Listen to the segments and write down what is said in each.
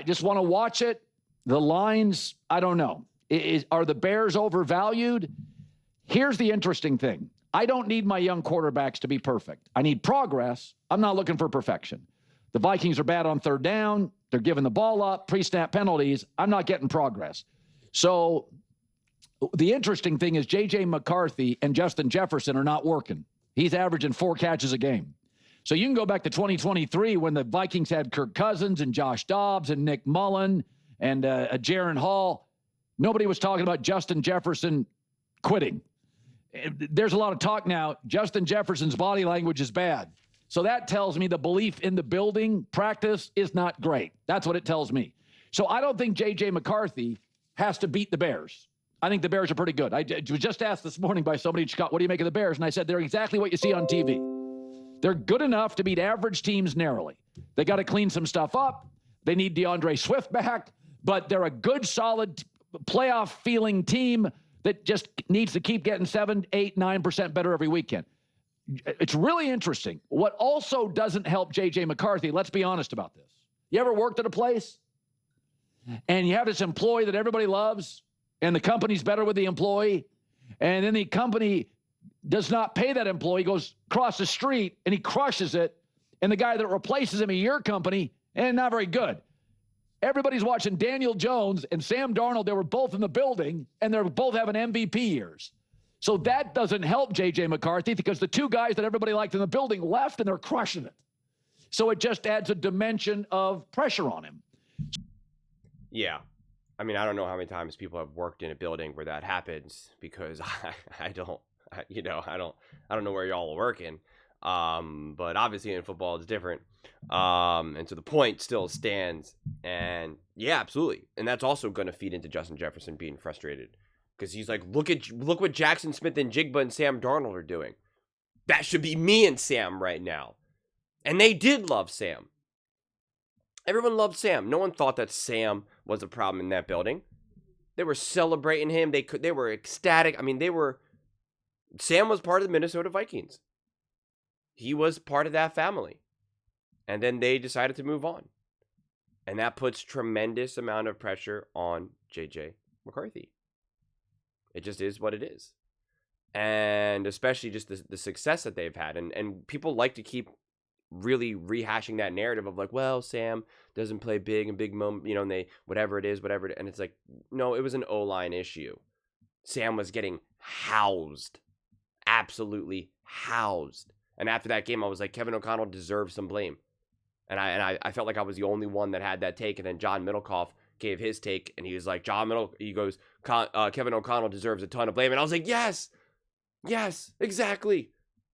just want to watch it. The lines, I don't know. Are the Bears overvalued? Here's the interesting thing. I don't need my young quarterbacks to be perfect. I need progress. I'm not looking for perfection. The Vikings are bad on third down. They're giving the ball up, pre-snap penalties. I'm not getting progress. So the interesting thing is JJ McCarthy and Justin Jefferson are not working. He's averaging 4 catches a game. So you can go back to 2023 when the Vikings had Kirk Cousins and Josh Dobbs and Nick Mullen and Jaron Hall. Nobody was talking about Justin Jefferson quitting. There's a lot of talk now. Justin Jefferson's body language is bad. So that tells me the belief in the building practice is not great. That's what it tells me. So I don't think JJ McCarthy has to beat the Bears. I think the Bears are pretty good. I was just asked this morning by somebody in Chicago, what do you make of the Bears? And I said, they're exactly what you see on TV. They're good enough to beat average teams narrowly. They got to clean some stuff up. They need DeAndre Swift back, but they're a good, solid playoff feeling team that just needs to keep getting 7, 8, 9% better every weekend. It's really interesting. What also doesn't help JJ McCarthy, let's be honest about this. You ever worked at a place and you have this employee that everybody loves and the company's better with the employee, and then the company does not pay that employee, goes across the street and he crushes it, and the guy that replaces him at your company, and not very good. Everybody's watching Daniel Jones and Sam Darnold. They were both in the building, and they're both having MVP years. So that doesn't help J.J. McCarthy because the two guys that everybody liked in the building left, and they're crushing it. So it just adds a dimension of pressure on him. Yeah. I mean, I don't know how many times people have worked in a building where that happens because I don't know where y'all are working. But obviously in football it's different. And so the point still stands. And yeah, absolutely. And that's also going to feed into Justin Jefferson being frustrated because he's like, look what Jackson Smith and Jigba and Sam Darnold are doing. That should be me and Sam right now. And they did love Sam. Everyone loved Sam. No one thought that Sam was a problem in that building. They were celebrating him. They were ecstatic. I mean, Sam was part of the Minnesota Vikings. He was part of that family. And then they decided to move on. And that puts tremendous amount of pressure on JJ McCarthy. It just is what it is. And especially just the success that they've had. And people like to keep really rehashing that narrative of like, well, Sam doesn't play big and big moment, and they, whatever it is. And it's like, no, it was an O-line issue. Sam was getting housed. Absolutely housed. And after that game, I was like, Kevin O'Connell deserves some blame. And I felt like I was the only one that had that take. And then John Middlecoff gave his take. And he was like, he goes, Kevin O'Connell deserves a ton of blame. And I was like, yes, exactly.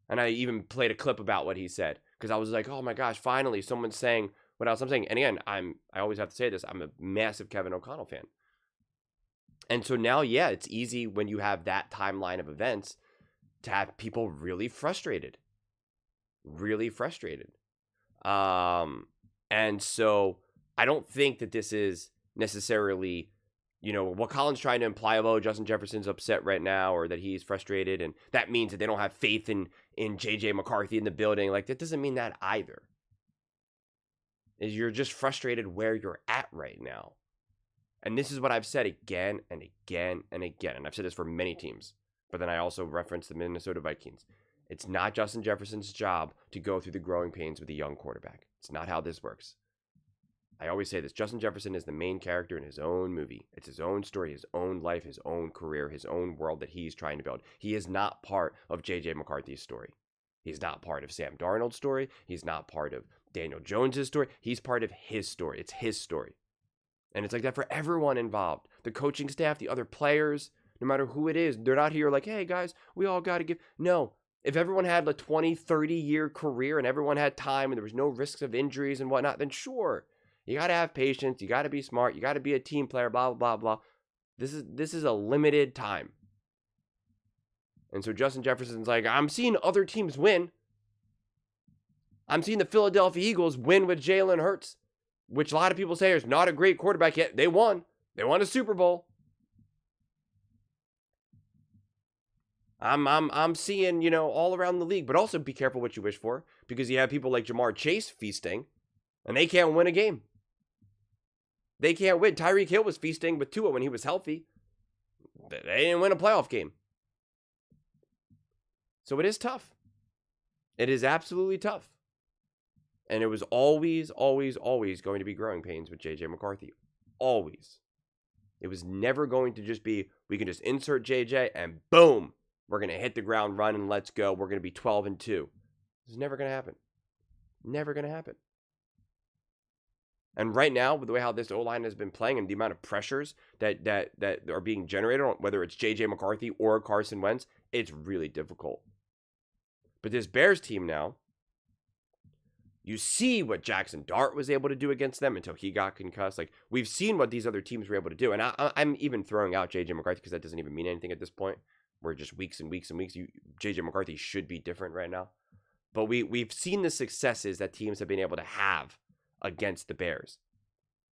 And I even played a clip about what he said. Because I was like, oh my gosh, finally someone's saying what else I'm saying. And again, I always have to say this. I'm a massive Kevin O'Connell fan. And so now, yeah, it's easy when you have that timeline of events to have people really frustrated. And so I don't think that this is necessarily, what Colin's trying to imply of, Justin Jefferson's upset right now or that he's frustrated and that means that they don't have faith in JJ McCarthy in the building. Like, that doesn't mean that either. You're just frustrated where you're at right now. And this is what I've said again and again and again. And I've said this for many teams. But then I also referenced the Minnesota Vikings. It's not Justin Jefferson's job to go through the growing pains with a young quarterback. It's not how this works. I always say this. Justin Jefferson is the main character in his own movie. It's his own story, his own life, his own career, his own world that he's trying to build. He is not part of JJ McCarthy's story. He's not part of Sam Darnold's story. He's not part of Daniel Jones's story. He's part of his story. It's his story. And it's like that for everyone involved. The coaching staff, the other players, no matter who it is. They're not here like, hey, guys, we all got to give. No. If everyone had a 20, 30-year career and everyone had time and there was no risks of injuries and whatnot, then sure. You got to have patience. You got to be smart. You got to be a team player, blah, blah, blah, blah. This is a limited time. And so Justin Jefferson's like, I'm seeing other teams win. I'm seeing the Philadelphia Eagles win with Jalen Hurts, which a lot of people say is not a great quarterback yet. They won. They won a Super Bowl. I'm seeing, all around the league, but also be careful what you wish for because you have people like Jamar Chase feasting and they can't win a game. They can't win. Tyreek Hill was feasting with Tua when he was healthy. They didn't win a playoff game. So it is tough. It is absolutely tough. And it was always, always, always going to be growing pains with JJ McCarthy. Always. It was never going to just be, we can just insert JJ and boom, we're going to hit the ground running and let's go. We're going to be 12-2. It's never going to happen. Never going to happen. And right now, with the way how this O-line has been playing and the amount of pressures that are being generated, whether it's JJ McCarthy or Carson Wentz, it's really difficult. But this Bears team now, you see what Jackson Dart was able to do against them until he got concussed. Like, we've seen what these other teams were able to do. And I'm even throwing out JJ McCarthy because that doesn't even mean anything at this point. We're just weeks and weeks and weeks. JJ McCarthy should be different right now. But we've seen the successes that teams have been able to have against the Bears.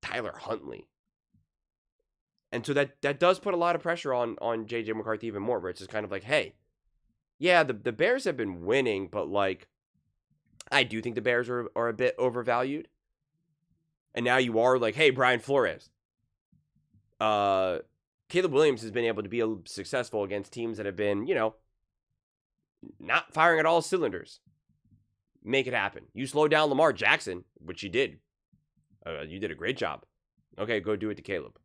Tyler Huntley. And so that does put a lot of pressure on JJ McCarthy even more, where it's just kind of like, hey, yeah, the Bears have been winning, but like, I do think the Bears are a bit overvalued. And now you are like, hey, Brian Flores. Caleb Williams has been able to be successful against teams that have been, not firing at all cylinders. Make it happen. You slow down Lamar Jackson, which you did. You did a great job. Okay, go do it to Caleb.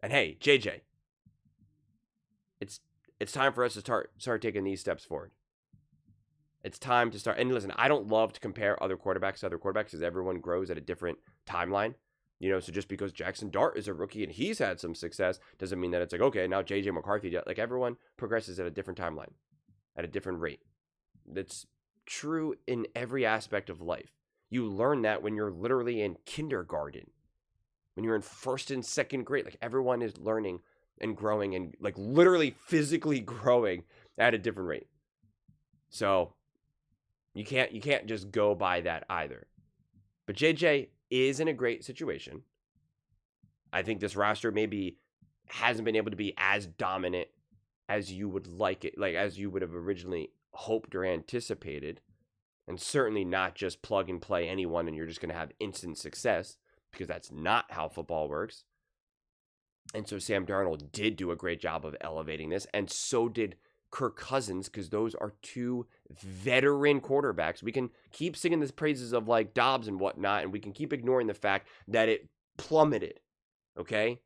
And hey, JJ, it's time for us to start taking these steps forward. It's time to start. And listen, I don't love to compare other quarterbacks to other quarterbacks because everyone grows at a different timeline. So just because Jackson Dart is a rookie and he's had some success doesn't mean that it's like, okay, now JJ McCarthy, like everyone progresses at a different timeline, at a different rate. That's true in every aspect of life. You learn that when you're literally in kindergarten, when you're in first and second grade. Like, everyone is learning and growing and like literally physically growing at a different rate. So you can't just go by that either. But JJ is in a great situation. I think this roster maybe hasn't been able to be as dominant as you would like it, like as you would have originally hoped or anticipated. And certainly not just plug and play anyone and you're just going to have instant success, because that's not how football works. And so Sam Darnold did do a great job of elevating this, and so did Kirk Cousins, because those are two veteran quarterbacks. We can keep singing the praises of like Dobbs and whatnot, and we can keep ignoring the fact that it plummeted, okay?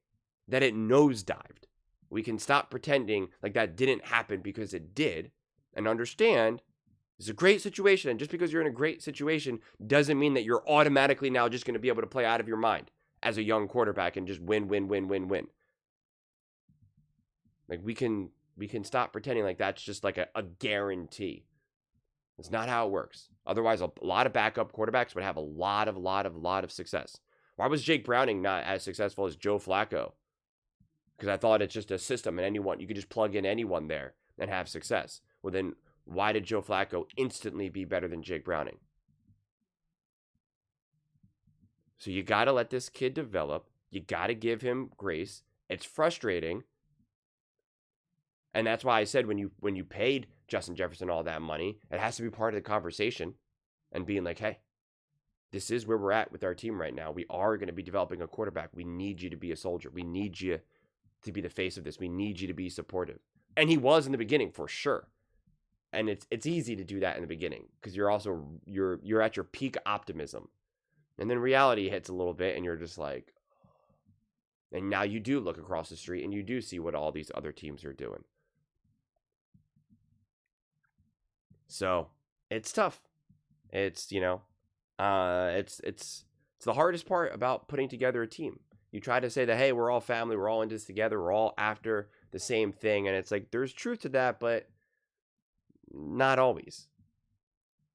That it nosedived. We can stop pretending like that didn't happen, because it did, and understand it's a great situation. And just because you're in a great situation doesn't mean that you're automatically now just going to be able to play out of your mind as a young quarterback and just win. Like, we can stop pretending like that's just like a guarantee. It's not how it works. Otherwise, a lot of backup quarterbacks would have a lot of success. Why was Jake Browning not as successful as Joe Flacco? Because I thought it's just a system and you could just plug in anyone there and have success. Well, then why did Joe Flacco instantly be better than Jake Browning? So you got to let this kid develop. You got to give him grace. It's frustrating. And that's why I said when you paid Justin Jefferson all that money, it has to be part of the conversation and being like, hey, this is where we're at with our team right now. We are going to be developing a quarterback. We need you to be a soldier. We need you to be the face of this. We need you to be supportive. And he was in the beginning for sure. And it's easy to do that in the beginning because you're at your peak optimism. And then reality hits a little bit and you're just like, and now you do look across the street and you do see what all these other teams are doing. So it's tough. It's, it's the hardest part about putting together a team. You try to say that, hey, we're all family. We're all in this together. We're all after the same thing. And it's like, there's truth to that, but not always.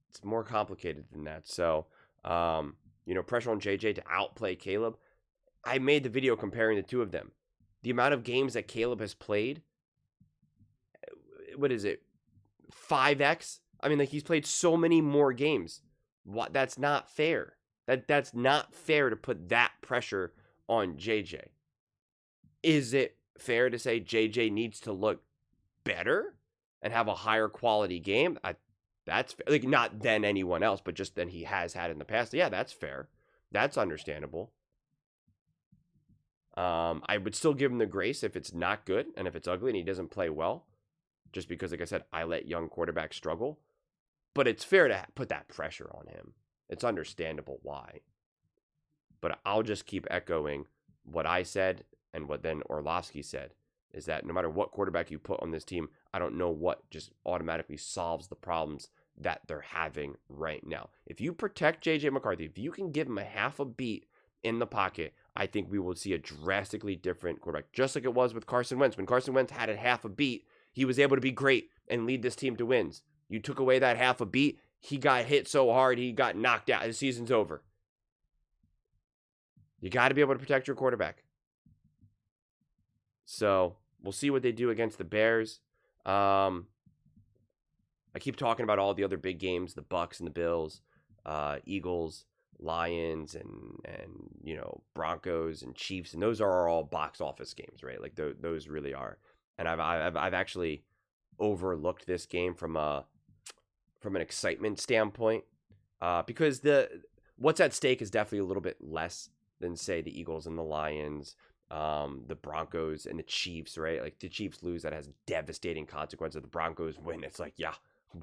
It's more complicated than that. So, pressure on JJ to outplay Caleb. I made the video comparing the two of them. The amount of games that Caleb has played, what is it? 5x? I mean, like, he's played so many more games. What? That's not fair. That's not fair to put that pressure on JJ. Is it fair to say JJ needs to look better and have a higher quality game? That's fair. Like, not than anyone else, but just than he has had in the past. Yeah, that's fair. That's understandable. I would still give him the grace if it's not good and if it's ugly and he doesn't play well, just because, like I said, I let young quarterbacks struggle. But it's fair to put that pressure on him. It's understandable why. But I'll just keep echoing what I said and what then Orlovsky said, is that no matter what quarterback you put on this team, I don't know what just automatically solves the problems that they're having right now. If you protect JJ McCarthy, if you can give him a half a beat in the pocket, I think we will see a drastically different quarterback. Just like it was with Carson Wentz. When Carson Wentz had a half a beat, he was able to be great and lead this team to wins. You took away that half a beat, he got hit so hard, he got knocked out. His season's over. You got to be able to protect your quarterback. So we'll see what they do against the Bears. I keep talking about all the other big games, the Bucks and the Bills, Eagles, Lions, and you know, Broncos and Chiefs, and those are all box office games, right? Like those really are. And I've actually overlooked this game from an excitement standpoint, because what's at stake is definitely a little bit less than, say, the Eagles and the Lions, the Broncos and the Chiefs, right? Like, the Chiefs lose, that has devastating consequences. The Broncos win, it's like, yeah,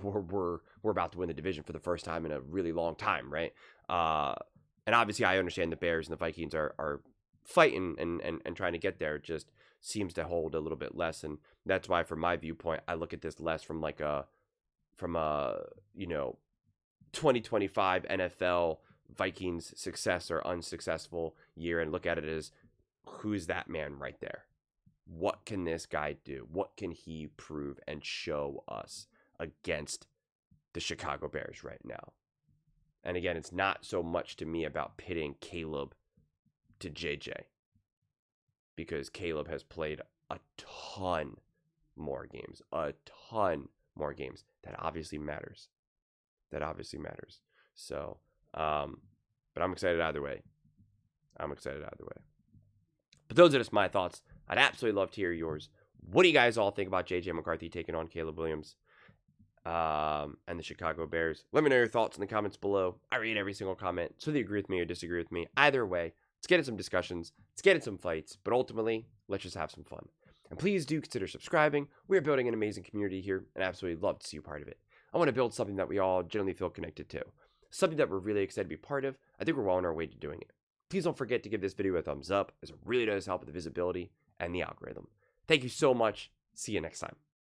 we're about to win the division for the first time in a really long time, right? And obviously I understand the Bears and the Vikings are fighting and trying to get there. It just seems to hold a little bit less, and that's why, from my viewpoint, I look at this less from a 2025 NFL Vikings success or unsuccessful year, and look at it as, who's that man right there? What can this guy do? What can he prove and show us against the Chicago Bears right now? And again, it's not so much to me about pitting Caleb to JJ, because Caleb has played a ton more games. That obviously matters. So, but I'm excited either way. But those are just my thoughts. I'd absolutely love to hear yours. What do you guys all think about JJ McCarthy taking on Caleb Williams and the Chicago Bears? Let me know your thoughts in the comments below. I read every single comment, so whether you agree with me or disagree with me, either way, let's get in some discussions, let's get in some fights, but ultimately, let's just have some fun. And please do consider subscribing. We are building an amazing community here, and I absolutely love to see you part of it. I want to build something that we all generally feel connected to, something that we're really excited to be part of. I think we're well on our way to doing it. Please don't forget to give this video a thumbs up, as it really does help with the visibility and the algorithm. Thank you so much. See you next time.